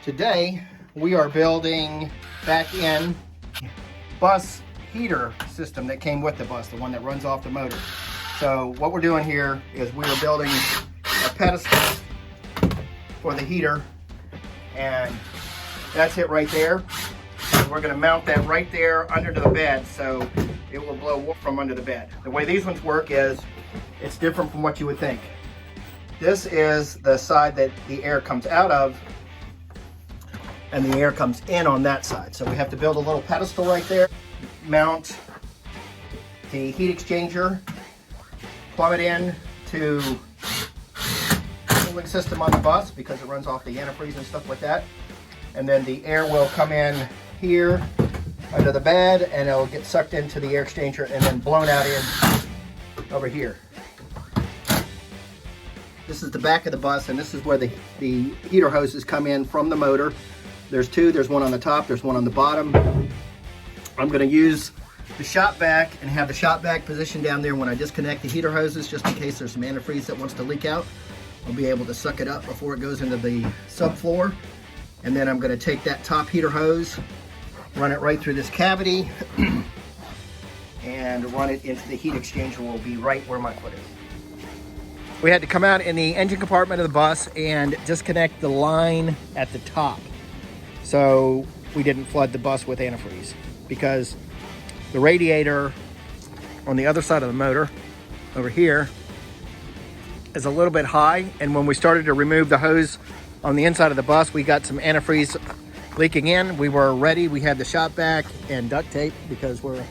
Today we are building back in bus heater system that came with the bus, the one that runs off the motor. So what we're doing here is we are building a pedestal for the heater, and that's it right there. And we're going to mount that right there under the bed so it will blow from under the bed. The way these ones work is it's different from what you would think. This is the side that the air comes out of, and the air comes in on that side. So we have to build a little pedestal right there, mount the heat exchanger, plumb it in to the cooling system on the bus because it runs off the antifreeze and stuff like that. And then the air will come in here under the bed and it'll get sucked into the air exchanger and then blown out in over here. This is the back of the bus, and this is where the heater hoses come in from the motor. There's two, there's one on the top, there's one on the bottom. I'm gonna use the shop vac and have the shop vac positioned down there when I disconnect the heater hoses, just in case there's some antifreeze that wants to leak out. I'll be able to suck it up before it goes into the subfloor. And then I'm gonna take that top heater hose, run it right through this cavity, and run it into the heat exchanger will be right where my foot is. We had to come out in the engine compartment of the bus and disconnect the line at the top, so we didn't flood the bus with antifreeze, because the radiator on the other side of the motor over here is a little bit high, and when we started to remove the hose on the inside of the bus, we got some antifreeze leaking in. We were ready. We had the shop vac and duct tape because we're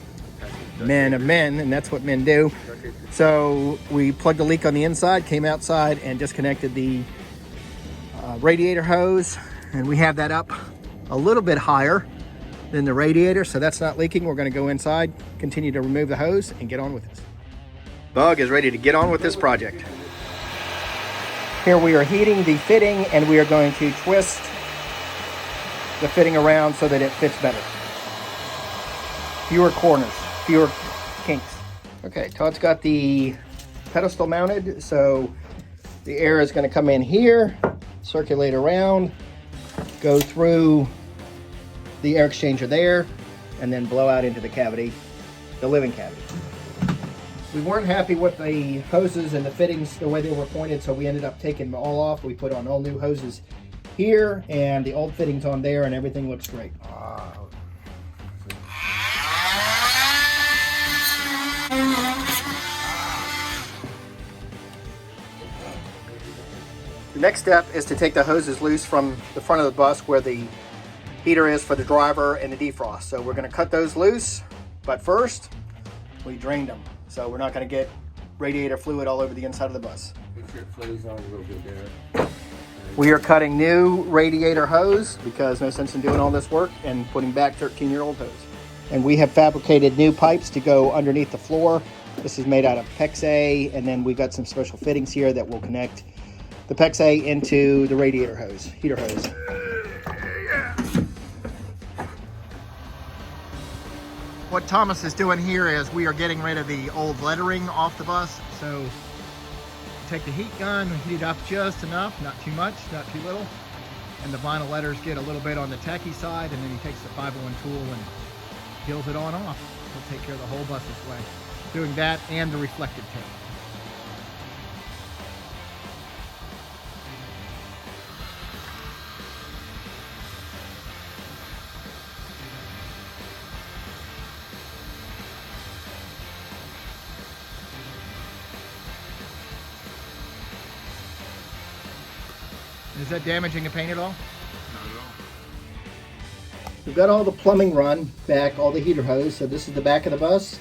men of men, and that's what men do. So we plugged the leak on the inside, came outside and disconnected the radiator hose, and we have that up a little bit higher than the radiator, so that's not leaking. We're going to go inside, continue to remove the hose, and get on with this. Bug is ready to get on with this project. Here we are heating the fitting, and we are going to twist the fitting around so that it fits better. Fewer corners, fewer kinks. Okay, Todd's got the pedestal mounted, so the air is going to come in here, circulate around, go through the air exchanger there, and then blow out into the cavity, the living cavity. We weren't happy with the hoses and the fittings the way they were pointed, so we ended up taking them all off. We put on all new hoses here and the old fittings on there, and everything looks great. The next step is to take the hoses loose from the front of the bus where the heater is for the driver and the defrost. So we're going to cut those loose, but first we drained them. So we're not going to get radiator fluid all over the inside of the bus. Make sure it flows on a little bit there. We are cutting new radiator hose because no sense in doing all this work and putting back 13-year-old hose. And we have fabricated new pipes to go underneath the floor. This is made out of PEX-A, and then we got some special fittings here that will connect the PEX-A into the radiator hose, heater hose. What Thomas is doing here is we are getting rid of the old lettering off the bus. So take the heat gun, heat it up just enough, not too much, not too little. And the vinyl letters get a little bit on the tacky side, and then he takes the 501 tool and peels it on off. He'll take care of the whole bus this way. Doing that and the reflective tape. Is that damaging the paint at all? Not at all. We've got all the plumbing run back, all the heater hose. So this is the back of the bus.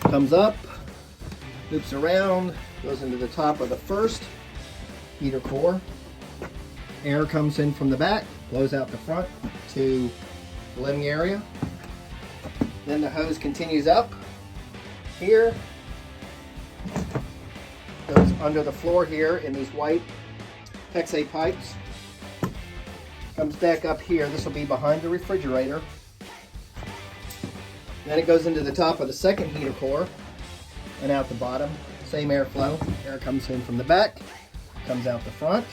Comes up, loops around, goes into the top of the first heater core. Air comes in from the back, blows out the front to the living area. Then the hose continues up here, goes under the floor here in these white PEX-A pipes, comes back up here. This will be behind the refrigerator. Then it goes into the top of the second heater core and out the bottom. Same airflow. Air comes in from the back, comes out the front.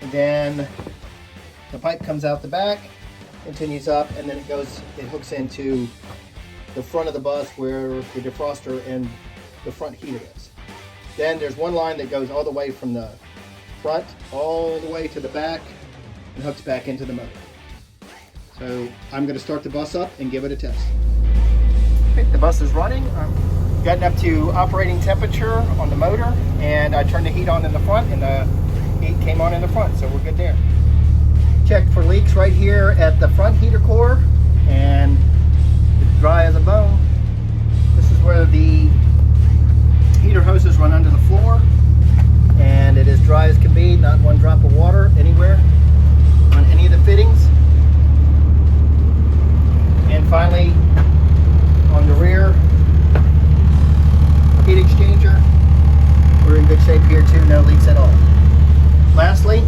And then the pipe comes out the back, continues up, and then it hooks into the front of the bus where the defroster and the front heater is. Then there's one line that goes all the way from the front all the way to the back and hooks back into the motor. So I'm going to start the bus up and give it a test. Okay, the bus is running. I've gotten up to operating temperature on the motor, and I turned the heat on in the front, and the heat came on in the front, so we're good there. Checked for leaks right here at the front heater core, and it's dry as a bone. This is where the heater hoses run under the floor, and it is dry as can be, not one drop of water anywhere on any of the fittings. And finally, on the rear heat exchanger, we're in good shape here too, no leaks at all. Lastly,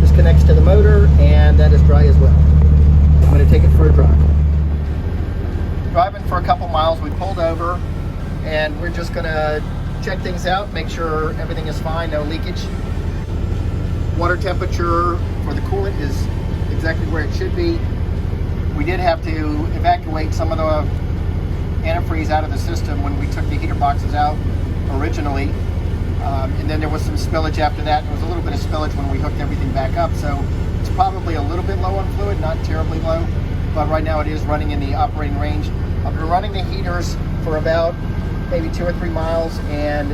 this connects to the motor, and that is dry as well. I'm going to take it for a drive. Driving for a couple miles, we pulled over, and we're just going to check things out, make sure everything is fine, no leakage. Water temperature for the coolant is exactly where it should be. We did have to evacuate some of the antifreeze out of the system when we took the heater boxes out originally. And then there was some spillage after that. There was a little bit of spillage when we hooked everything back up. So it's probably a little bit low on fluid, not terribly low, but right now it is running in the operating range. I've been running the heaters for about maybe 2 or 3 miles, and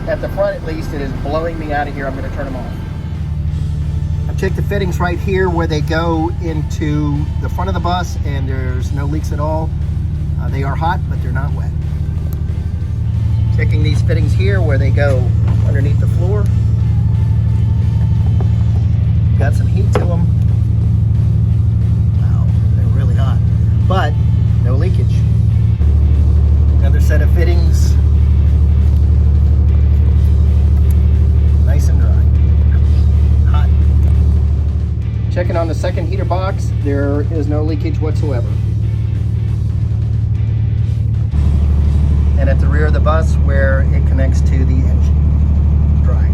at the front at least, it is blowing me out of here. I'm going to turn them off. I've checked the fittings right here where they go into the front of the bus, and there's no leaks at all. They are hot, but they're not wet. Checking these fittings here where they go underneath the floor. Got some heat to them. Wow, they're really hot, but no leakage. Another set of fittings. Nice and dry. Hot. Checking on the second heater box, there is no leakage whatsoever. And at the rear of the bus where it connects to the engine, dry.